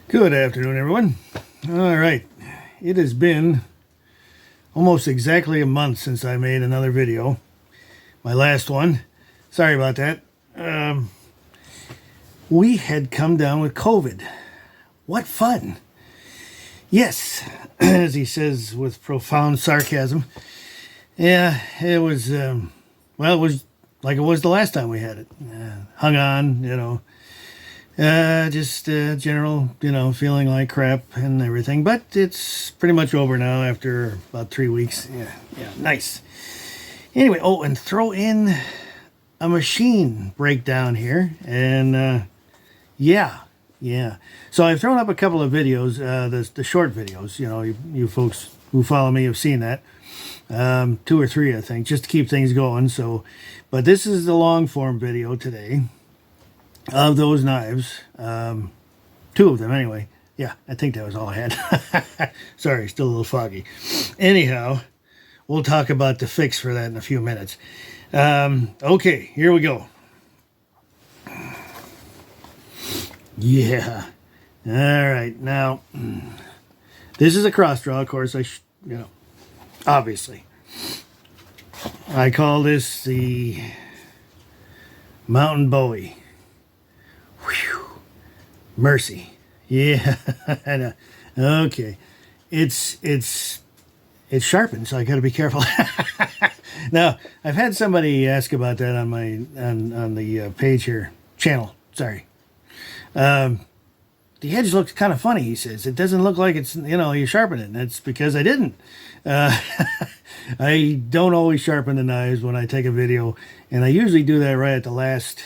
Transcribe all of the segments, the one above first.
Good afternoon, everyone. All right, it has been almost exactly a month since I made another video. My last one. Sorry about that. We had come down with COVID. What fun! Yes, as he says with profound sarcasm. Yeah, it was. Well, it was like it was the last time we had it. Hung on, just general, feeling like crap and everything. But it's pretty much over now after about 3 weeks. Yeah, nice. Anyway, and throw in a machine breakdown here. And yeah. So I've thrown up a couple of videos, the short videos. You folks who follow me have seen that. 2 or 3, I think, just to keep things going. But this is the long form video today of those knives. 2 of them anyway. Yeah, I think that was all I had. Sorry, still a little foggy. Anyhow, we'll talk about the fix for that in a few minutes. Okay, here we go. Yeah. All right. Now, this is a cross draw, of course. Obviously. I call this the Mountain Bowie. Whew. Mercy. Yeah. Okay. It's sharpened, so I got to be careful. Now, I've had somebody ask about that on my on the page here, channel. Sorry. The edge looks kind of funny, he says. It doesn't look like it's, you sharpen it. And that's because I didn't. I don't always sharpen the knives when I take a video, and I usually do that right at the last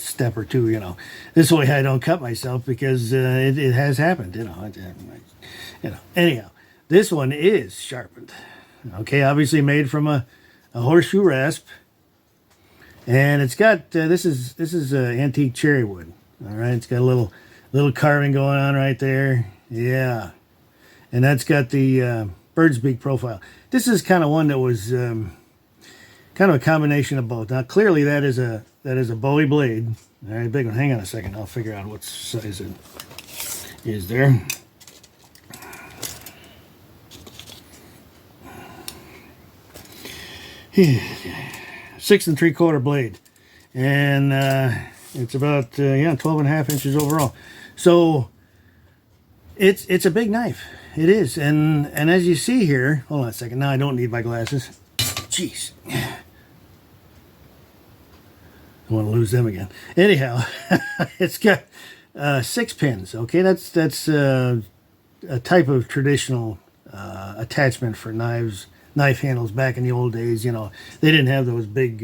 step or two, This way I don't cut myself because it has happened, Anyhow, this one is sharpened. Okay, obviously made from a horseshoe rasp. And it's got, this is antique cherry wood. All right, it's got a little carving going on right there. Yeah, and that's got the bird's beak profile. This is kind of one that was kind of a combination of both. Now, clearly that is a Bowie blade. All right, big one. Hang on a second. I'll figure out what size it is there. Yeah. 6 3/4 blade, and it's about 12.5 inches overall. So it's a big knife. It is, and as you see here, hold on a second. Now I don't need my glasses. Jeez, I want to lose them again. Anyhow, it's got 6 pins. Okay, that's a type of traditional attachment for knife handles back in the old days. They didn't have those big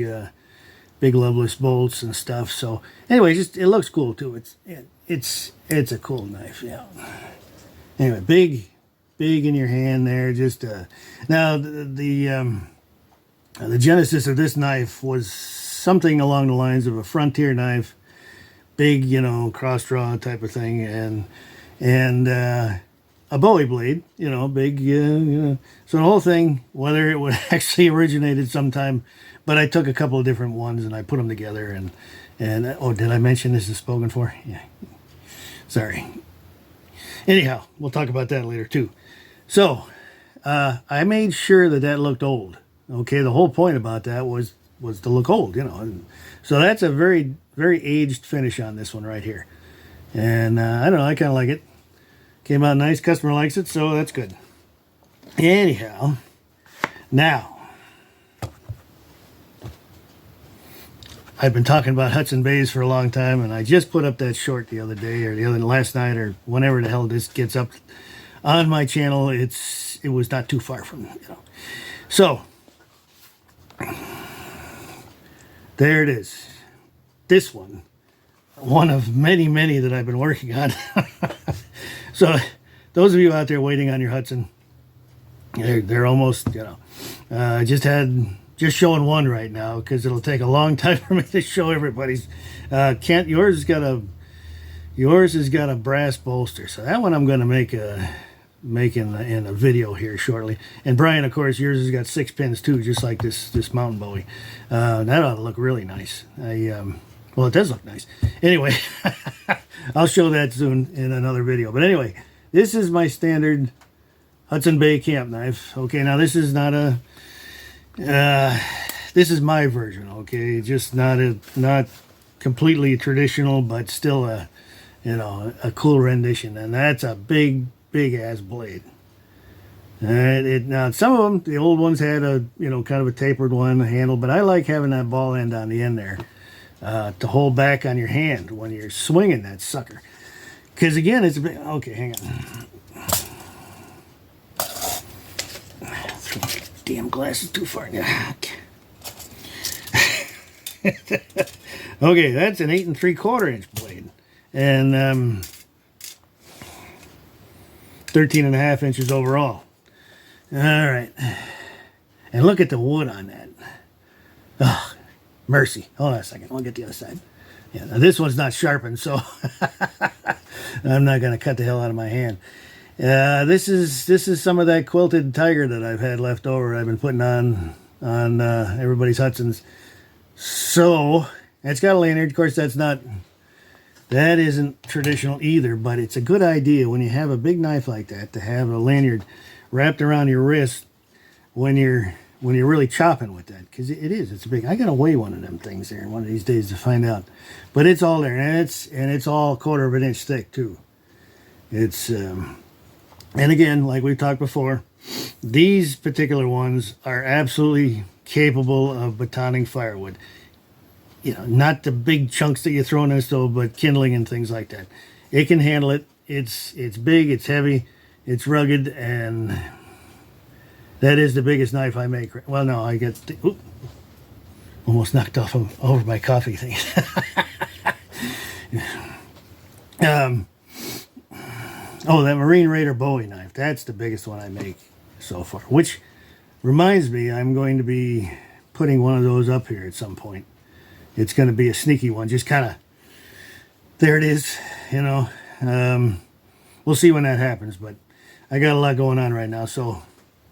loveless bolts and stuff. So anyway, it looks cool too. It's a cool knife. Yeah. Anyway, big in your hand there. Now the genesis of this knife was something along the lines of a frontier knife, big, cross draw type of thing, and a Bowie blade, big, So the whole thing, whether it would actually originated sometime, but I took a couple of different ones and I put them together. And did I mention this is spoken for? Yeah. Sorry. Anyhow, we'll talk about that later too. So I made sure that looked old. Okay, the whole point about that was to look old, So that's a very, very aged finish on this one right here. And I don't know, I kind of like it. Came out nice. Customer likes it, so that's good. Anyhow, now I've been talking about Hudson bays for a long time, and I just put up that short the other day, or last night, or whenever the hell this gets up on my channel. It was not too far from, So there it is. This one of many that I've been working on. So those of you out there waiting on your Hudson, they're almost, just showing one right now because it'll take a long time for me to show everybody's. Kent, yours has got a brass bolster, so that one I'm going to make in a video here shortly. And Brian, of course, yours has got 6 pins too, just like this Mountain Bowie. That ought to look really nice. Well, it does look nice. Anyway, I'll show that soon in another video. But anyway, this is my standard Hudson Bay camp knife. Okay, now this is not a, this is my version. Okay, just not completely traditional, but still a, you know, a cool rendition. And that's a big ass blade. Now some of them, the old ones had a, you know, kind of a tapered one handle, but I like having that ball end on the end there to hold back on your hand when you're swinging that sucker. Because again, it's a bit, okay, hang on. Throw my damn glasses too far. Yeah. Okay, that's an 8 3/4 inch blade, and 13 1/2 inches overall. All right, and look at the wood on that. Oh, mercy. Hold on a second. I'll get the other side. Yeah, now this one's not sharpened, so I'm not going to cut the hell out of my hand. This is some of that quilted tiger that I've had left over. I've been putting on everybody's Hudsons. So it's got a lanyard. Of course, that isn't traditional either, but it's a good idea when you have a big knife like that to have a lanyard wrapped around your wrist when you're really chopping with that, because it's big. I gotta weigh one of them things there one of these days to find out, but it's all there, and it's all 1/4 of an inch thick too. It's and again, like we've talked before, these particular ones are absolutely capable of batoning firewood. You know, not the big chunks that you throw in the stove, but kindling and things like that. It can handle it. It's big, it's heavy, it's rugged, and that is the biggest knife I make. Well, no, I get almost knocked off over my coffee thing. Oh, that Marine Raider Bowie knife. That's the biggest one I make so far. Which reminds me, I'm going to be putting one of those up here at some point. It's going to be a sneaky one. Just kind of, there it is, you know. We'll see when that happens, but I got a lot going on right now, so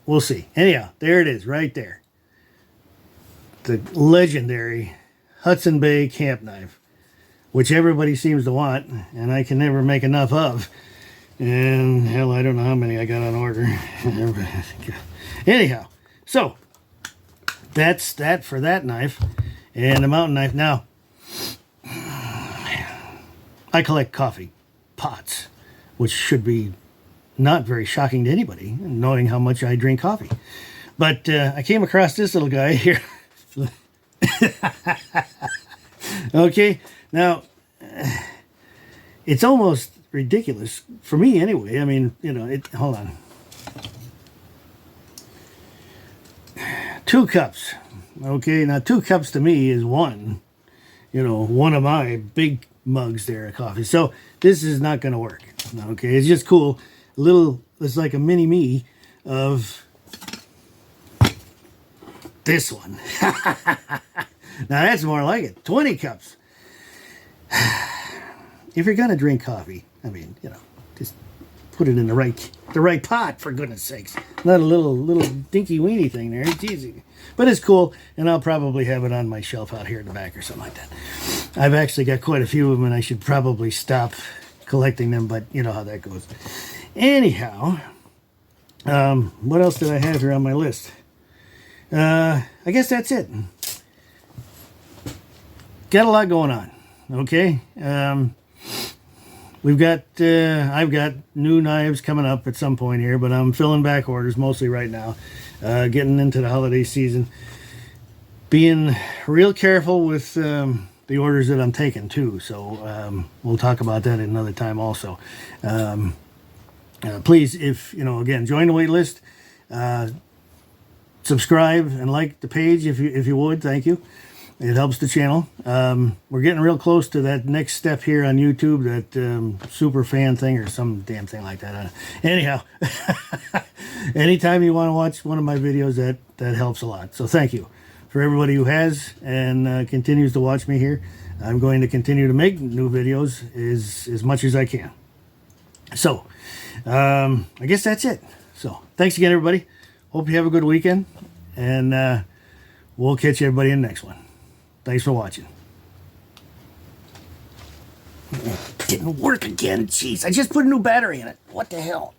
we'll see. Anyhow, there it is, right there. The legendary Hudson Bay camp knife, which everybody seems to want, and I can never make enough of. And hell, I don't know how many I got on order. Anyhow, so that's that for that knife. And the mountain knife. Now, I collect coffee pots, which should be not very shocking to anybody, knowing how much I drink coffee. But I came across this little guy here. Okay, now, it's almost ridiculous, for me anyway. I mean, you know, hold on. 2 cups. Okay, now 2 cups to me is one of my big mugs there of coffee. So this is not going to work. Okay, it's just cool. It's like a mini me of this one. Now that's more like it. 20 cups. If you're going to drink coffee, I mean, you know, just put it in the right pot, for goodness sakes. Not a little dinky weeny thing there. It's easy. But it's cool, and I'll probably have it on my shelf out here in the back or something like that. I've actually got quite a few of them, and I should probably stop collecting them, but you know how that goes. Anyhow, what else did I have here on my list? I guess that's it. Got a lot going on, okay? I've got new knives coming up at some point here, but I'm filling back orders mostly right now. Getting into the holiday season. Being real careful with the orders that I'm taking too. So we'll talk about that another time also. Please, if, you know, again, join the wait list. Subscribe and like the page if you would. Thank you. It helps the channel. We're getting real close to that next step here on YouTube, that super fan thing or some damn thing like that. Anyhow, anytime you want to watch one of my videos, that helps a lot. So thank you for everybody who has and continues to watch me here. I'm going to continue to make new videos as much as I can. So I guess that's it. So thanks again, everybody. Hope you have a good weekend, and we'll catch everybody in the next one. Thanks for watching. Didn't work again. Jeez, I just put a new battery in it. What the hell?